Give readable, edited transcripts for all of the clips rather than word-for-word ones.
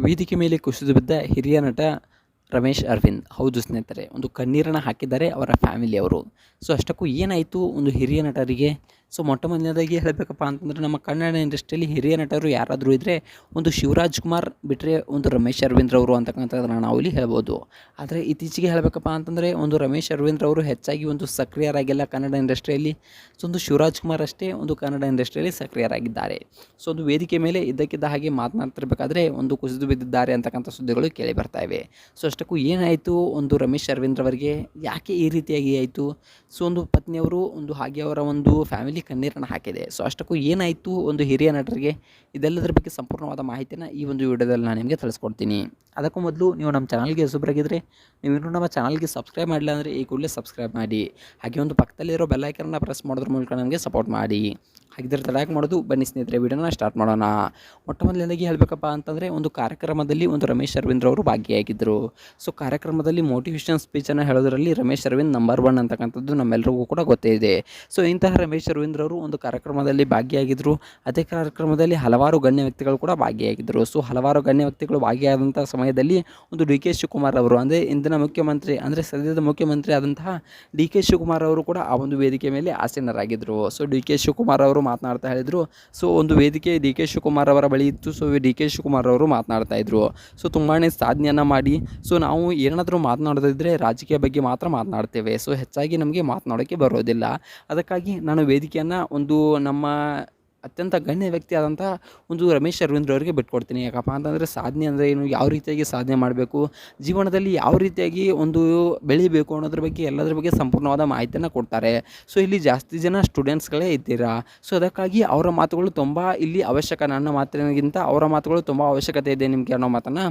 ವೇದಿಕೆ ಮೇಲೆ ಕುಸಿದು ಬಿದ್ದ ಹಿರಿಯ ನಟ ರಮೇಶ್ ಅರವಿಂದ್. ಹೌದು ಸ್ನೇಹಿತರೆ, ಒಂದು ಕಣ್ಣೀರನ್ನು ಹಾಕಿದ್ದಾರೆ ಅವರ ಫ್ಯಾಮಿಲಿಯವರು. ಸೊ ಅಷ್ಟಕ್ಕೂ ಏನಾಯಿತು ಒಂದು ಹಿರಿಯ ನಟರಿಗೆ? ಸೊ ಮೊಟ್ಟ ಮೊದಲನೇದಾಗಿ ಹೇಳಬೇಕಪ್ಪ ಅಂತಂದರೆ, ನಮ್ಮ ಕನ್ನಡ ಇಂಡಸ್ಟ್ರಿಯಲ್ಲಿ ಹಿರಿಯ ನಟರು ಯಾರಾದರೂ ಇದ್ದರೆ ಒಂದು ಶಿವರಾಜ್ ಕುಮಾರ್ ಬಿಟ್ಟರೆ ಒಂದು ರಮೇಶ್ ಅರವಿಂದ್ರವರು ಅಂತಕ್ಕಂಥದ್ದನ್ನು ನಾವು ಇಲ್ಲಿ ಹೇಳ್ಬೋದು. ಆದರೆ ಇತ್ತೀಚೆಗೆ ಹೇಳಬೇಕಪ್ಪ ಅಂತಂದರೆ, ಒಂದು ರಮೇಶ್ ಅರವಿಂದ್ರವರು ಹೆಚ್ಚಾಗಿ ಒಂದು ಸಕ್ರಿಯರಾಗಿಲ್ಲ ಕನ್ನಡ ಇಂಡಸ್ಟ್ರಿಯಲ್ಲಿ. ಸೊ ಒಂದು ಶಿವರಾಜ್ ಕುಮಾರ್ ಅಷ್ಟೇ ಒಂದು ಕನ್ನಡ ಇಂಡಸ್ಟ್ರಿಯಲ್ಲಿ ಸಕ್ರಿಯರಾಗಿದ್ದಾರೆ. ಸೊ ಒಂದು ವೇದಿಕೆ ಮೇಲೆ ಇದ್ದಕ್ಕಿದ್ದ ಹಾಗೆ ಮಾತನಾಡ್ತಿರ್ಬೇಕಾದ್ರೆ ಒಂದು ಕುಸಿದು ಬಿದ್ದಿದ್ದಾರೆ ಅಂತಕ್ಕಂಥ ಸುದ್ದಿಗಳು ಕೇಳಿ ಬರ್ತಾ ಇವೆ. ಸೊ ಅಷ್ಟಕ್ಕೂ ಏನಾಯಿತು ಒಂದು ರಮೇಶ್ ಅರವಿಂದ್ರವರಿಗೆ? ಯಾಕೆ ಈ ರೀತಿಯಾಗಿ ಆಯಿತು? ಸೊ ಒಂದು ಪತ್ನಿಯವರು ಒಂದು ಹಾಗೆ ಅವರ ಒಂದು ಫ್ಯಾಮಿಲಿ ಕಣ್ಣೀರನ್ನು ಹಾಕಿದೆ. ಸೊ ಅಷ್ಟಕ್ಕೂ ಏನಾಯಿತು ಒಂದು ಹಿರಿಯ ನಟರಿಗೆ? ಇದೆಲ್ಲದರ ಬಗ್ಗೆ ಸಂಪೂರ್ಣವಾದ ಮಾಹಿತಿನ ಈ ಒಂದು ವಿಡಿಯೋದಲ್ಲಿ ನಾನು ನಿಮಗೆ ತಿಳಿಸ್ಕೊಡ್ತೀನಿ. ಅದಕ್ಕೂ ಮೊದಲು ನೀವು ನಮ್ಮ ಚಾನಲ್ಗೆ ಹೊಸಬರಾಗಿದ್ದರೆ, ನೀವು ಇನ್ನೂ ನಮ್ಮ ಚಾನಲ್ಗೆ ಸಬ್ಸ್ಕ್ರೈಬ್ ಮಾಡಿಲ್ಲ ಅಂದರೆ ಈ ಕೂಡಲೇ ಸಬ್ಸ್ಕ್ರೈಬ್ ಮಾಡಿ. ಹಾಗೆ ಒಂದು ಪಕ್ಕದಲ್ಲಿರೋ ಬೆಲ್ ಐಕನ್ನ ಪ್ರೆಸ್ ಮಾಡೋದ್ರ ಮೂಲಕ ನನಗೆ ಸಪೋರ್ಟ್ ಮಾಡಿ. ಹಾಗಿದ್ರೆ ತಡಾಕ್ ಮಾಡೋದು ಬನ್ನಿ ಸ್ನೇಹಿತರೆ, ವಿಡಿಯೋನ ಸ್ಟಾರ್ಟ್ ಮಾಡೋಣ. ಮೊಟ್ಟ ಮೊದಲನೇದಾಗಿ ಹೇಳಬೇಕಪ್ಪ ಅಂತಂದರೆ, ಒಂದು ಕಾರ್ಯಕ್ರಮದಲ್ಲಿ ಒಂದು ರಮೇಶ್ ಅರವಿಂದ್ ಅವರು ಭಾಗಿಯಾಗಿದ್ದರು. ಸೊ ಕಾರ್ಯಕ್ರಮದಲ್ಲಿ ಮೋಟಿವೇಶನ್ ಸ್ಪೀಚನ್ನು ಹೇಳೋದರಲ್ಲಿ ರಮೇಶ್ ಅರವಿಂದ್ ನಂಬರ್ 1 ಅಂತಕ್ಕಂಥದ್ದು ನಮ್ಮೆಲ್ಲರಿಗೂ ಕೂಡ ಗೊತ್ತೇ ಇದೆ. ಸೊ ಇಂತಹ ರಮೇಶ್ ಅರವಿಂದ್ ಅವರು ಒಂದು ಕಾರ್ಯಕ್ರಮದಲ್ಲಿ ಭಾಗಿಯಾಗಿದ್ದರು. ಅದೇ ಕಾರ್ಯಕ್ರಮದಲ್ಲಿ ಹಲವಾರು ಗಣ್ಯ ವ್ಯಕ್ತಿಗಳು ಕೂಡ ಭಾಗಿಯಾಗಿದ್ದರು. ಸೊ ಹಲವಾರು ಗಣ್ಯ ವ್ಯಕ್ತಿಗಳು ಭಾಗಿಯಾದಂಥ ಸಮಯದಲ್ಲಿ ಒಂದು ಡಿ ಕೆ ಶಿವಕುಮಾರ್ ಅವರು, ಅಂದರೆ ಇಂದಿನ ಮುಖ್ಯಮಂತ್ರಿ, ಅಂದರೆ ಸದ್ಯದ ಮುಖ್ಯಮಂತ್ರಿ ಆದಂತಹ ಡಿ ಕೆ ಶಿವಕುಮಾರ್ ಅವರು ಕೂಡ ಆ ಒಂದು ವೇದಿಕೆ ಮೇಲೆ ಆಸೀನರಾಗಿದ್ದರು. ಸೊ ಡಿ ಕೆ ಶಿವಕುಮಾರ್ ಅವರು ಮಾತನಾಡ್ತಾ ಹೇಳಿದರು. ಸೊ ಒಂದು ವೇದಿಕೆ ಡಿ ಕೆ ಶಿವಕುಮಾರ್ ಅವರ ಬಳಿ ಇತ್ತು. ಸೊ ಡಿ ಕೆ ಶಿವಕುಮಾರ್ ಅವರು ಮಾತನಾಡ್ತಾ ಇದ್ದರು. ಸೊ ತುಂಬಾ ಸಾಧನೆಯನ್ನು ಮಾಡಿ, ಸೊ ನಾವು ಏನಾದರೂ ಮಾತನಾಡೋದಿದ್ದರೆ ರಾಜಕೀಯ ಬಗ್ಗೆ ಮಾತ್ರ ಮಾತನಾಡ್ತೇವೆ. ಸೊ ಹೆಚ್ಚಾಗಿ ನಮಗೆ ಮಾತನಾಡೋಕ್ಕೆ ಬರೋದಿಲ್ಲ. ಅದಕ್ಕಾಗಿ ನಾನು ವೇದಿಕೆಯನ್ನು ಒಂದು ನಮ್ಮ ಅತ್ಯಂತ ಗಣ್ಯ ವ್ಯಕ್ತಿ ಆದಂಥ ಒಂದು ರಮೇಶ್ ಅರವಿಂದ್ ಅವರಿಗೆ ಬಿಟ್ಕೊಡ್ತೀನಿ. ಯಾಕಪ್ಪ ಅಂತಂದರೆ, ಸಾಧನೆ ಅಂದರೆ ಏನು, ಯಾವ ರೀತಿಯಾಗಿ ಸಾಧನೆ ಮಾಡಬೇಕು, ಜೀವನದಲ್ಲಿ ಯಾವ ರೀತಿಯಾಗಿ ಒಂದು ಬೆಳಿಬೇಕು ಅನ್ನೋದ್ರ ಬಗ್ಗೆ ಎಲ್ಲದರ ಬಗ್ಗೆ ಸಂಪೂರ್ಣವಾದ ಮಾಹಿತಿಯನ್ನು ಕೊಡ್ತಾರೆ. ಸೊ ಇಲ್ಲಿ ಜಾಸ್ತಿ ಜನ ಸ್ಟೂಡೆಂಟ್ಸ್ಗಳೇ ಇದ್ದೀರಾ. ಸೊ ಅದಕ್ಕಾಗಿ ಅವರ ಮಾತುಗಳು ತುಂಬ ಇಲ್ಲಿ ಅವಶ್ಯಕ. ನನ್ನ ಮಾತಿನಗಿಂತ ಅವರ ಮಾತುಗಳು ತುಂಬ ಅವಶ್ಯಕತೆ ಇದೆ ನಿಮಗೆ ಅನ್ನೋ ಮಾತನ್ನು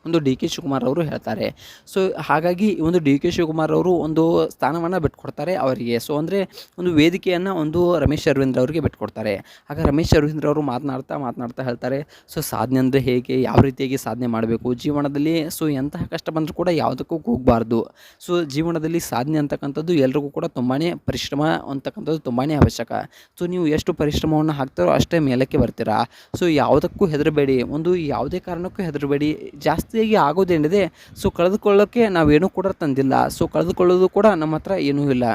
ಒಂದು ಡಿ ಕೆ ಶಿವಕುಮಾರ್ ಅವರು ಹೇಳ್ತಾರೆ. ಸೊ ಹಾಗಾಗಿ ಒಂದು ಡಿ ಕೆ ಶಿವಕುಮಾರ್ ಅವರು ಒಂದು ಸ್ಥಾನವನ್ನು ಬಿಟ್ಕೊಡ್ತಾರೆ ಅವರಿಗೆ. ಸೊ ಅಂದರೆ ಒಂದು ವೇದಿಕೆಯನ್ನು ಒಂದು ರಮೇಶ್ ಅರವಿಂದ್ ಅವರಿಗೆ ಬಿಟ್ಕೊಡ್ತಾರೆ. ಆಗ ರಮೇಶ್ ಅರವಿಂದ್ ಅವರು ಮಾತನಾಡ್ತಾ ಹೇಳ್ತಾರೆ, ಸೊ ಸಾಧನೆ ಅಂದರೆ ಹೇಗೆ, ಯಾವ ರೀತಿಯಾಗಿ ಸಾಧನೆ ಮಾಡಬೇಕು ಜೀವನದಲ್ಲಿ. ಸೊ ಎಂತಹ ಕಷ್ಟ ಬಂದರೂ ಕೂಡ ಯಾವುದಕ್ಕೂ ಹೋಗಬಾರ್ದು. ಸೊ ಜೀವನದಲ್ಲಿ ಸಾಧನೆ ಅಂತಕ್ಕಂಥದ್ದು ಎಲ್ರಿಗೂ ಕೂಡ ತುಂಬಾ ಪರಿಶ್ರಮ ಅಂತಕ್ಕಂಥದ್ದು ತುಂಬಾ ಅವಶ್ಯಕ. ಸೊ ನೀವು ಎಷ್ಟು ಪರಿಶ್ರಮವನ್ನು ಹಾಕ್ತಾರೋ ಅಷ್ಟೇ ಮೇಲಕ್ಕೆ ಬರ್ತೀರಾ. ಸೊ ಯಾವುದಕ್ಕೂ ಹೆದರಬೇಡಿ, ಒಂದು ಯಾವುದೇ ಕಾರಣಕ್ಕೂ ಹೆದರಬೇಡಿ. ಜಾಸ್ತಿಯಾಗಿ ಆಗೋದೇನಿದೆ, ಸೊ ಕಳೆದುಕೊಳ್ಳೋಕ್ಕೆ ನಾವೇನೂ ಕೂಡ ತಂದಿಲ್ಲ. ಸೊ ಕಳೆದುಕೊಳ್ಳೋದು ಕೂಡ ನಮ್ಮ ಹತ್ರ ಏನೂ ಇಲ್ಲ.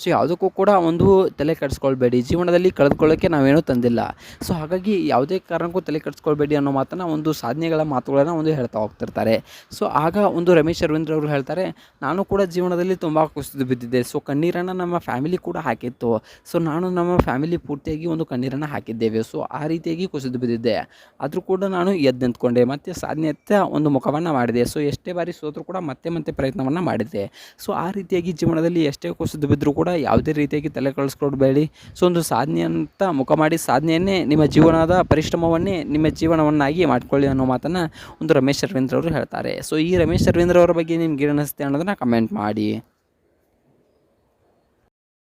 ಸೊ ಯಾವುದಕ್ಕೂ ಕೂಡ ಒಂದು ತಲೆ ಕೆಡಿಸ್ಕೊಳ್ಬೇಡಿ. ಜೀವನದಲ್ಲಿ ಕಳೆದುಕೊಳ್ಳೋಕ್ಕೆ ನಾವೇನೂ ತಂದಿಲ್ಲ. ಸೊ ಹಾಗಾಗಿ ಯಾವುದೇ ಕಾರಣಕ್ಕೂ ತಲೆ ಕೆಡಿಸ್ಕೊಳ್ಬೇಡಿ ಅನ್ನೋ ಮಾತನ್ನು, ಒಂದು ಸಾಧನೆಗಳ ಮಾತುಗಳನ್ನು ಒಂದು ಹೇಳ್ತಾ ಹೋಗ್ತಿರ್ತಾರೆ. ಸೊ ಆಗ ಒಂದು ರಮೇಶ್ ಅರವಿಂದ್ ಅವರು ಹೇಳ್ತಾರೆ, ನಾನು ಕೂಡ ಜೀವನದಲ್ಲಿ ತುಂಬ ಕುಸಿದು ಬಿದ್ದಿದ್ದೆ. ಸೊ ಕಣ್ಣೀರನ್ನು ನಮ್ಮ ಫ್ಯಾಮಿಲಿ ಕೂಡ ಹಾಕಿತ್ತು. ಸೊ ನಾನು ನಮ್ಮ ಫ್ಯಾಮಿಲಿ ಪೂರ್ತಿಯಾಗಿ ಒಂದು ಕಣ್ಣೀರನ್ನು ಹಾಕಿದ್ದೇವೆ. ಸೊ ಆ ರೀತಿಯಾಗಿ ಕುಸಿದು ಬಿದ್ದಿದ್ದೆ. ಆದರೂ ಕೂಡ ನಾನು ಎದ್ದು ನಿಂತ್ಕೊಂಡೆ, ಮತ್ತು ಸಾಧನೆಯತ್ತ ಒಂದು ಮುಖವನ್ನು ಮಾಡಿದೆ. ಸೊ ಎಷ್ಟೇ ಬಾರಿ ಸೋತರೂ ಕೂಡ ಮತ್ತೆ ಪ್ರಯತ್ನವನ್ನು ಮಾಡಿದೆ. ಸೊ ಆ ರೀತಿಯಾಗಿ ಜೀವನದಲ್ಲಿ ಎಷ್ಟೇ ಕುಸಿದು ಬಿದ್ದರೂ ಕೂಡ ಯಾವುದೇ ರೀತಿಯಾಗಿ ತಲೆ ಕೆಡಿಸ್ಕೊಳ್ಬೇಡಿ. ಸೊ ಒಂದು ಸಾಧನೆ ಅಂತ ಮುಖ ಮಾಡಿ, ಸಾಧನೆಯನ್ನೇ ನಿಮ್ಮ ಜೀವನದ ಪರಿಶ್ರಮವನ್ನೇ ನಿಮ್ಮ ಜೀವನವನ್ನಾಗಿ ಮಾಡಿಕೊಳ್ಳಿ ಅನ್ನೋ ಮಾತನ್ನು ಒಂದು ರಮೇಶ್ ಅರವಿಂದ್ ಅವರು ಹೇಳ್ತಾರೆ. ಸೊ ಈ ರಮೇಶ್ ಅರವಿಂದ್ ಅವರ ಬಗ್ಗೆ ನಿಮ್ಗೆ ಏನು ಅನಿಸುತ್ತೆ ಅನ್ನೋದನ್ನು ಕಮೆಂಟ್ ಮಾಡಿ.